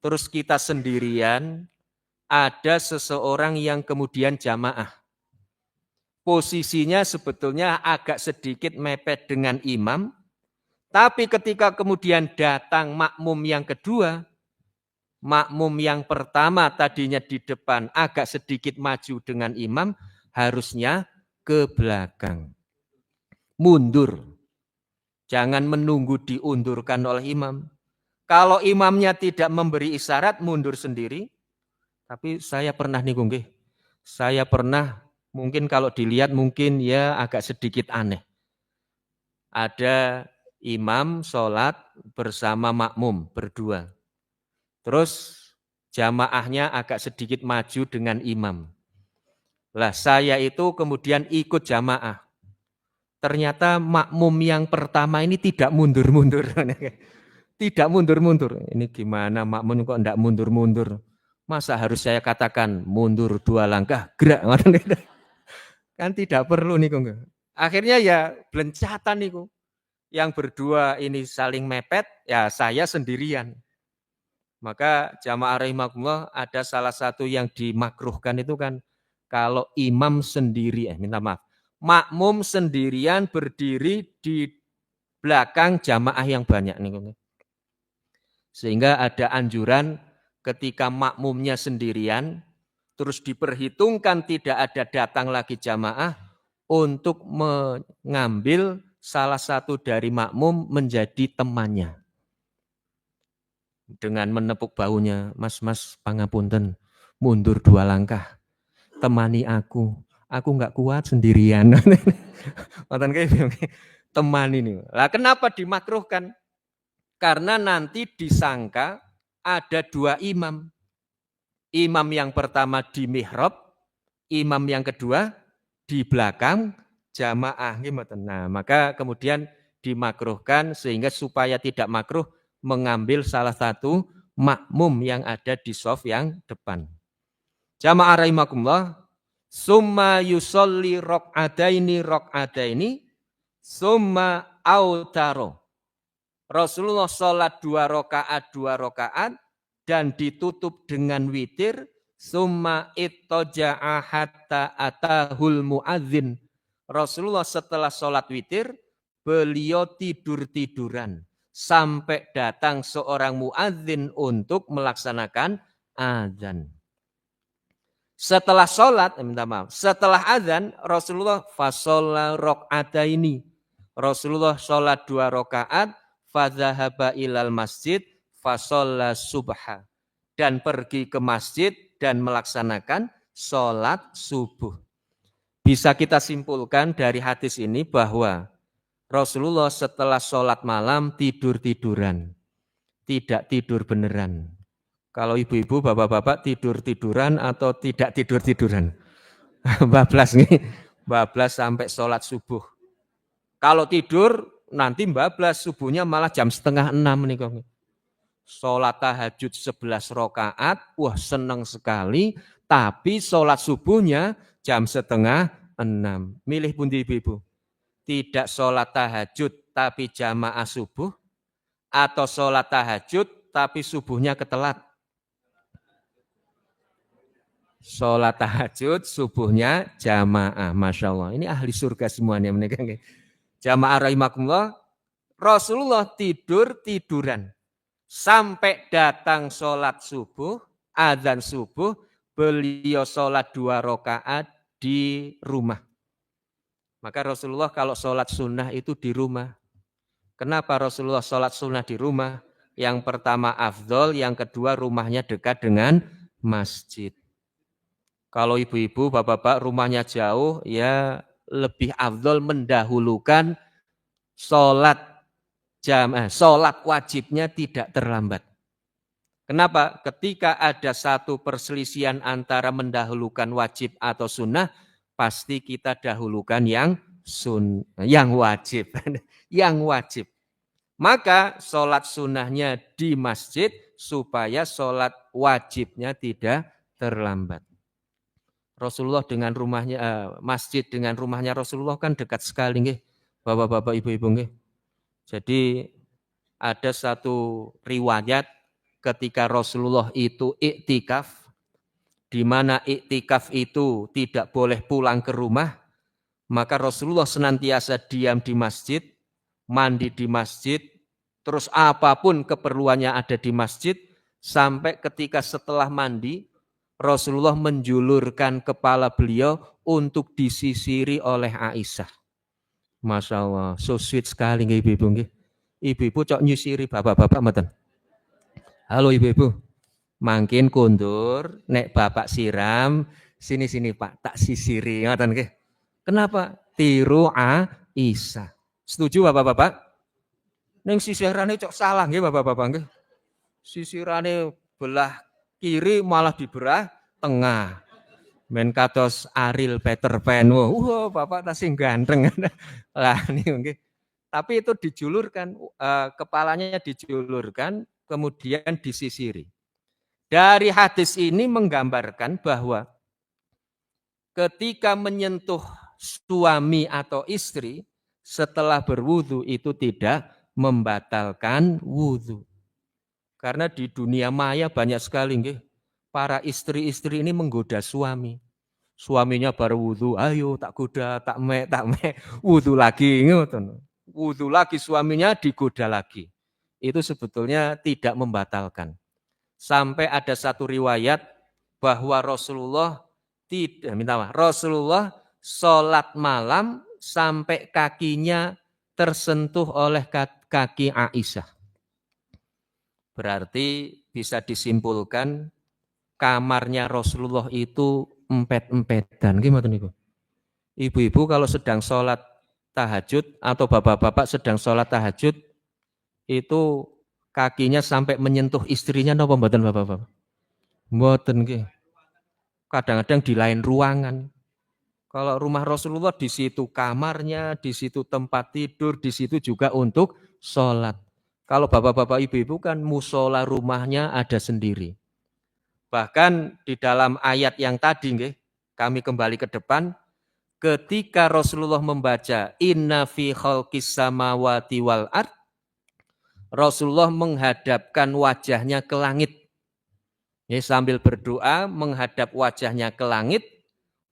terus kita sendirian, ada seseorang yang kemudian jamaah. Posisinya sebetulnya agak sedikit mepet dengan imam, tapi ketika kemudian datang makmum yang kedua, makmum yang pertama tadinya di depan agak sedikit maju dengan imam, harusnya ke belakang. Mundur. Jangan menunggu diundurkan oleh imam. Kalau imamnya tidak memberi isyarat, mundur sendiri. Tapi saya pernah nih, saya pernah, mungkin kalau dilihat mungkin ya agak sedikit aneh. Ada imam sholat bersama makmum berdua. Terus jamaahnya agak sedikit maju dengan imam. Lah saya itu kemudian ikut jamaah. Ternyata makmum yang pertama ini tidak mundur-mundur. Tidak mundur-mundur. Ini gimana makmum kok tidak mundur-mundur? Masa harus saya katakan mundur 2 langkah, gerak? Kan tidak perlu nih. Akhirnya ya blencatan nih. Yang berdua ini saling mepet, ya saya sendirian. Maka jamaah rahimakumullah ada salah satu yang dimakruhkan itu kan kalau imam sendiri, minta maaf. Makmum sendirian berdiri di belakang jamaah yang banyak nih. Sehingga ada anjuran ketika makmumnya sendirian, terus diperhitungkan tidak ada datang lagi jamaah untuk mengambil salah satu dari makmum menjadi temannya. Dengan menepuk bahunya, mas pangapunten, mundur 2 langkah, temani aku nggak kuat sendirian. Temani nih. Lah kenapa dimakruhkan? Karena nanti disangka ada 2 imam. Imam yang pertama di mihrab, imam yang kedua di belakang jamaah. Nah, maka kemudian dimakruhkan sehingga supaya tidak makruh mengambil salah satu makmum yang ada di shaf yang depan. Jamaah rahimakumullah, summa yusolli rok'adaini, summa autaro. Rasulullah sholat 2 rakaat dan ditutup dengan witir. Summa ittaja'a hatta atahul muadzin. Rasulullah setelah sholat witir, beliau tidur-tiduran sampai datang seorang muadzin untuk melaksanakan azan. Setelah sholat, setelah azan, Rasulullah fasolla rok'adaini. Rasulullah sholat 2 rakaat, fadzahaba ilal masjid, fasolla subha. Dan pergi ke masjid dan melaksanakan sholat subuh. Bisa kita simpulkan dari hadis ini bahwa Rasulullah setelah sholat malam tidur-tiduran. Tidak tidur beneran. Kalau ibu-ibu, bapak-bapak tidur-tiduran atau tidak tidur-tiduran? Bablas nih, bablas sampai sholat subuh. Kalau tidur nanti bablas subuhnya malah jam 5:30 nih kok. Sholat tahajud 11 rakaat, wah senang sekali. Tapi sholat subuhnya jam 5:30. Milih pundi ibu-ibu? Tidak sholat tahajud tapi jamaah subuh, atau sholat tahajud tapi subuhnya ketelat? Sholat tahajud, subuhnya jamaah. Masya Allah, ini ahli surga semuanya. Jamaah rahimakumullah, Rasulullah tidur-tiduran. Sampai datang sholat subuh, azan subuh, beliau sholat 2 rakaat di rumah. Maka Rasulullah kalau sholat sunnah itu di rumah. Kenapa Rasulullah sholat sunnah di rumah? Yang pertama afdol, yang kedua rumahnya dekat dengan masjid. Kalau ibu-ibu, bapak-bapak rumahnya jauh, ya lebih afdol mendahulukan sholat sholat wajibnya tidak terlambat. Kenapa? Ketika ada satu perselisihan antara mendahulukan wajib atau sunnah, pasti kita dahulukan yang wajib. Yang wajib. Maka sholat sunnahnya di masjid supaya sholat wajibnya tidak terlambat. Rasulullah dengan rumahnya, masjid dengan rumahnya Rasulullah kan dekat sekali, nggih, bapak-bapak, ibu-ibu, nggih. Jadi ada satu riwayat ketika Rasulullah itu iktikaf, di mana iktikaf itu tidak boleh pulang ke rumah, maka Rasulullah senantiasa diam di masjid, mandi di masjid, terus apapun keperluannya ada di masjid, sampai ketika setelah mandi, Rasulullah menjulurkan kepala beliau untuk disisiri oleh Aisyah. Masya Allah, so sweet sekali nggih ibu-ibu nggih. Ibu-ibu cok nyisiri bapak-bapak mboten. Halo ibu-ibu. Mangkin kundur, nek bapak siram, sini-sini Pak, tak sisiri ngoten nggih. Kenapa? Tiru Aisyah. Setuju bapak-bapak? Ning sisirane cok salah nggih bapak-bapak nggih. Sisirane belah kiri malah diberah tengah. Men kados Ariel Peter Pan. Wah, bapak tasih ganteng. Lah niku nggih. Tapi itu dijulurkan, kepalanya dijulurkan, kemudian disisiri. Dari hadis ini menggambarkan bahwa ketika menyentuh suami atau istri setelah berwudu itu tidak membatalkan wudu. Karena di dunia maya banyak sekali nggih, para istri-istri ini menggoda suami. Suaminya baru wudu, ayo tak goda, tak mek, wudu lagi, ngoten. Wudu lagi suaminya digoda lagi. Itu sebetulnya tidak membatalkan. Sampai ada satu riwayat bahwa Rasulullah sholat malam sampai kakinya tersentuh oleh kaki Aisyah. Berarti bisa disimpulkan kamarnya Rasulullah itu empet-empetan. Gimana niku? Ibu-ibu kalau sedang sholat tahajud atau bapak-bapak sedang sholat tahajud itu kakinya sampai menyentuh istrinya napa mboten bapak-bapak? Mboten nggih. Kadang-kadang di lain ruangan. Kalau rumah Rasulullah di situ kamarnya, di situ tempat tidur, di situ juga untuk sholat. Kalau bapak-bapak ibu-ibu kan musola rumahnya ada sendiri. Bahkan di dalam ayat yang tadi nggih, kami kembali ke depan, ketika Rasulullah membaca inna fi khalqis samawati wal ard, Rasulullah menghadapkan wajahnya ke langit. Ya, sambil berdoa menghadap wajahnya ke langit,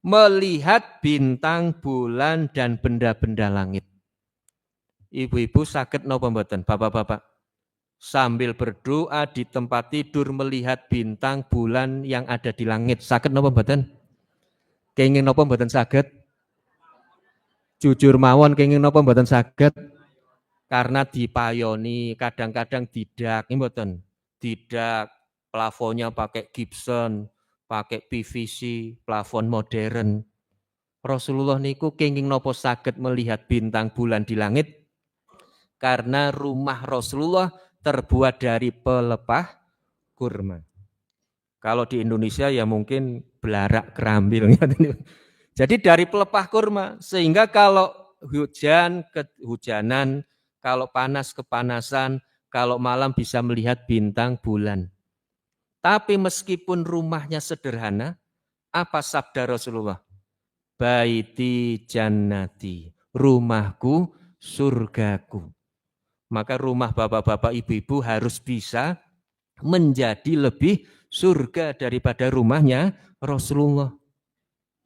melihat bintang, bulan dan benda-benda langit. Ibu-ibu saged napa mboten, bapak-bapak? Sambil berdoa di tempat tidur melihat bintang, bulan yang ada di langit. Saged napa mboten? Kenging napa mboten saged? Jujur mawon kenging napa mboten saged? Karena dipayoni, kadang-kadang didak, mboten. Didak, plafonnya pakai Gibson, pakai PVC, plafon modern. Rasulullah niku kenging napa saged melihat bintang bulan di langit? Karena rumah Rasulullah terbuat dari pelepah kurma. Kalau di Indonesia ya mungkin belarak kerambil. Jadi dari pelepah kurma, sehingga kalau hujan kehujanan, kalau panas kepanasan, kalau malam bisa melihat bintang bulan. Tapi meskipun rumahnya sederhana, apa sabda Rasulullah? Baiti jannati, rumahku surgaku. Maka rumah bapak-bapak ibu-ibu harus bisa menjadi lebih surga daripada rumahnya Rasulullah.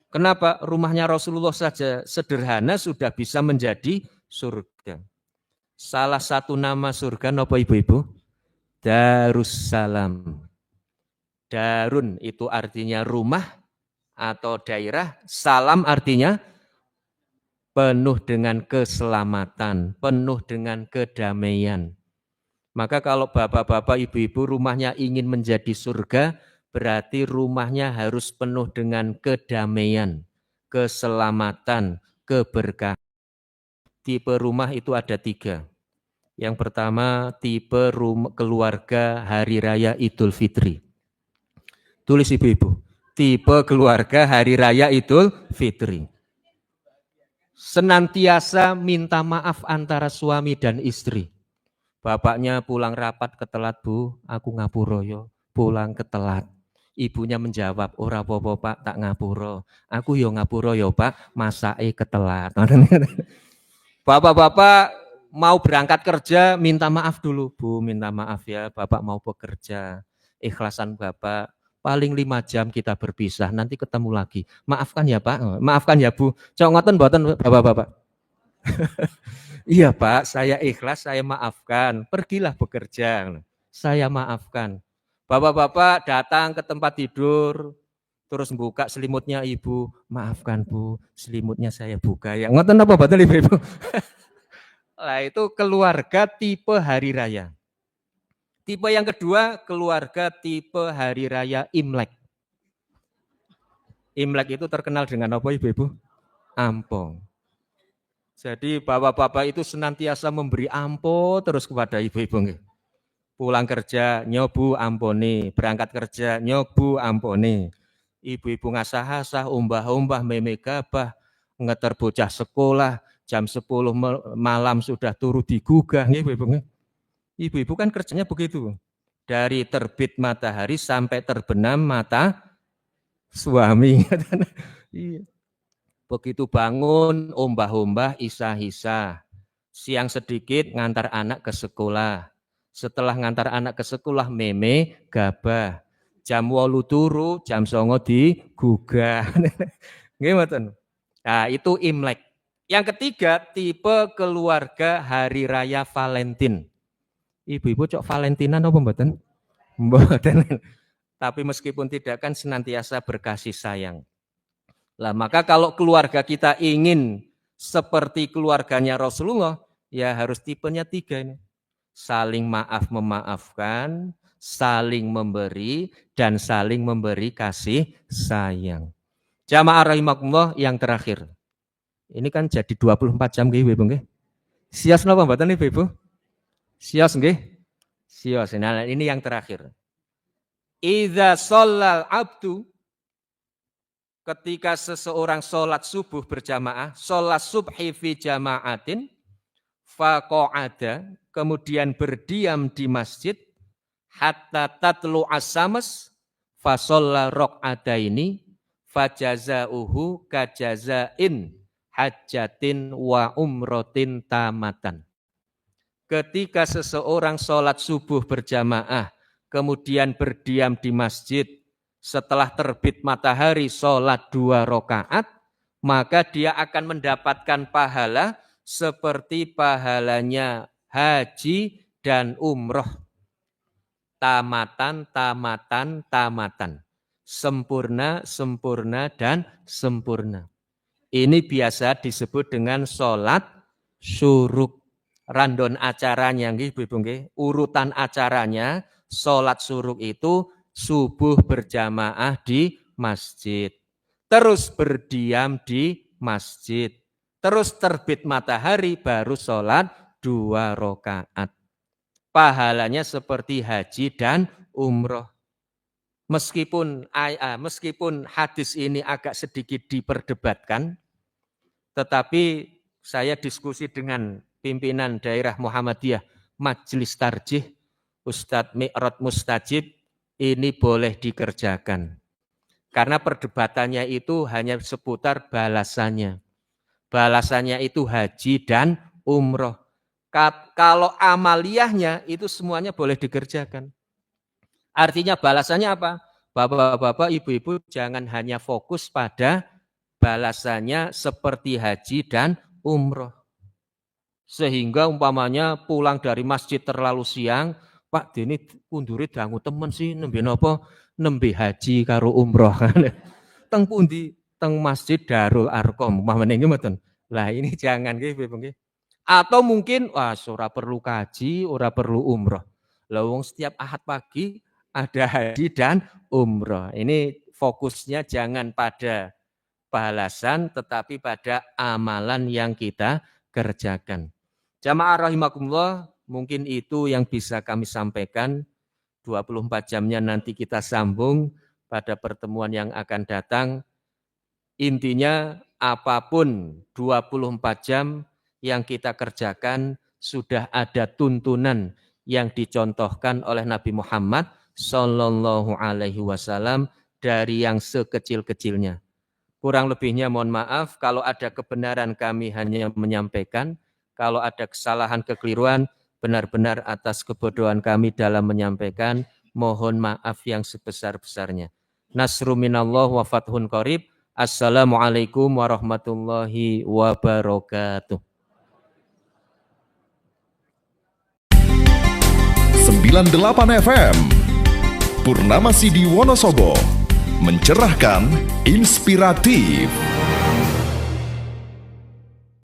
Kenapa? Rumahnya Rasulullah saja sederhana sudah bisa menjadi surga. Salah satu nama surga napa ibu-ibu? Darussalam. Darun itu artinya rumah atau daerah, salam artinya penuh dengan keselamatan, penuh dengan kedamaian. Maka kalau bapak-bapak, ibu-ibu rumahnya ingin menjadi surga, berarti rumahnya harus penuh dengan kedamaian, keselamatan, keberkahan. Tipe rumah itu ada 3. Yang pertama, tipe keluarga Hari Raya Idul Fitri. Tulis ibu-ibu, tipe keluarga Hari Raya Idul Fitri. Senantiasa minta maaf antara suami dan istri. Bapaknya pulang rapat ketelat, Bu, aku ngapura yo, pulang ketelat. Ibunya menjawab, ora apa-apa Pak, tak ngapura. Aku yo ngapura yo Pak, masake ketelat. Bapak-bapak mau berangkat kerja, minta maaf dulu, Bu, minta maaf ya, Bapak mau bekerja. Ikhlasan Bapak, paling 5 jam kita berpisah, nanti ketemu lagi. Maafkan ya Pak, maafkan ya Bu. Cok ngoten mboten Bapak-bapak. Iya Pak, saya ikhlas, saya maafkan. Pergilah bekerja. Saya maafkan. Bapak-bapak datang ke tempat tidur, terus buka selimutnya ibu. Maafkan Bu, selimutnya saya buka. Ya ngoten apa betul ibu-ibu? Nah itu keluarga tipe hari raya. Tipe yang kedua, keluarga tipe hari raya Imlek. Imlek itu terkenal dengan apa ibu-ibu? Ampong. Jadi bapak-bapak itu senantiasa memberi ampo terus kepada ibu-ibu. Pulang kerja, nyobu amponi. Berangkat kerja, nyobu amponi. Ibu-ibu ngasah-asah, umbah-umbah, meme gabah, ngeter bocah sekolah, jam 10 malam sudah turu digugah. Ibu-ibu. Ibu-ibu kan kerjanya begitu. Dari terbit matahari sampai terbenam mata suami. Begitu bangun, ombah-ombah, isah-isah. Siang sedikit ngantar anak ke sekolah. Setelah ngantar anak ke sekolah, meme, gabah. Jam 8 turu, jam 9 digugah. Gimana? Nah, itu Imlek. Yang ketiga, tipe keluarga Hari Raya Valentine. Ibu-ibu cok Valentinan apa mboten? Mboten. Tapi meskipun tidak kan senantiasa berkasih sayang. Lah maka kalau keluarga kita ingin seperti keluarganya Rasulullah, ya harus tipenya 3 ini. Saling maaf memaafkan, saling memberi, dan saling memberi kasih sayang. Jamaah rahimakumullah yang terakhir. Ini kan jadi 24 jam Ibu nggih. Sios napa mboten Ibu? Sios nggih? Sios. Nah, ini yang terakhir. Idza shallal abdu, ketika seseorang sholat subuh berjamaah, sholat subhi fi jama'atin, faqa'ada, kemudian berdiam di masjid, hatta tatlu as-sams, fasalla raq'ataini, fajazauhu kajazain hajatin wa umrotin tamatan. Ketika seseorang sholat subuh berjamaah, kemudian berdiam di masjid, setelah terbit matahari sholat 2 rakaat, maka dia akan mendapatkan pahala seperti pahalanya haji dan umroh. Tamatan, tamatan, tamatan. Sempurna, sempurna, dan sempurna. Ini biasa disebut dengan sholat syuruk. Randon acaranya, Ibu-ibu, urutan acaranya, sholat syuruk itu subuh berjamaah di masjid. Terus berdiam di masjid. Terus terbit matahari baru sholat 2 rakaat. Pahalanya seperti haji dan umroh. Meskipun hadis ini agak sedikit diperdebatkan, tetapi saya diskusi dengan pimpinan daerah Muhammadiyah Majelis Tarjih, Ustadz Mi'rad Mustajib, ini boleh dikerjakan. Karena perdebatannya itu hanya seputar balasannya. Balasannya itu haji dan umroh. Kalau amaliyahnya itu semuanya boleh dikerjakan. Artinya balasannya apa? Bapak-bapak, ibu-ibu jangan hanya fokus pada balasannya seperti haji dan umroh. Sehingga umpamanya pulang dari masjid terlalu siang, Pak Deni unduri dangu temen sih nembe napa? Nembe haji karo umroh. Teng pundi? Teng Masjid Darul Arqam. Umpamane nggih mboten. Lah ini jangan nggih nggih. Atau mungkin wah ora perlu kaji, ora perlu umroh. Lah wong setiap Ahad pagi ada haji dan umroh. Ini fokusnya jangan pada balasan tetapi pada amalan yang kita kerjakan. Jamaah rahimakumullah, mungkin itu yang bisa kami sampaikan. 24 jamnya nanti kita sambung pada pertemuan yang akan datang. Intinya apapun 24 jam yang kita kerjakan sudah ada tuntunan yang dicontohkan oleh Nabi Muhammad Sallallahu Alaihi Wasallam dari yang sekecil-kecilnya. Kurang lebihnya mohon maaf, kalau ada kebenaran kami hanya menyampaikan, kalau ada kesalahan kekeliruan benar-benar atas kebodohan kami dalam menyampaikan, mohon maaf yang sebesar-besarnya. Nasru minallah wa fathun qarib. Assalamualaikum warahmatullahi wabarakatuh. 98 FM Purnama Sidi Wonosobo, mencerahkan, inspiratif.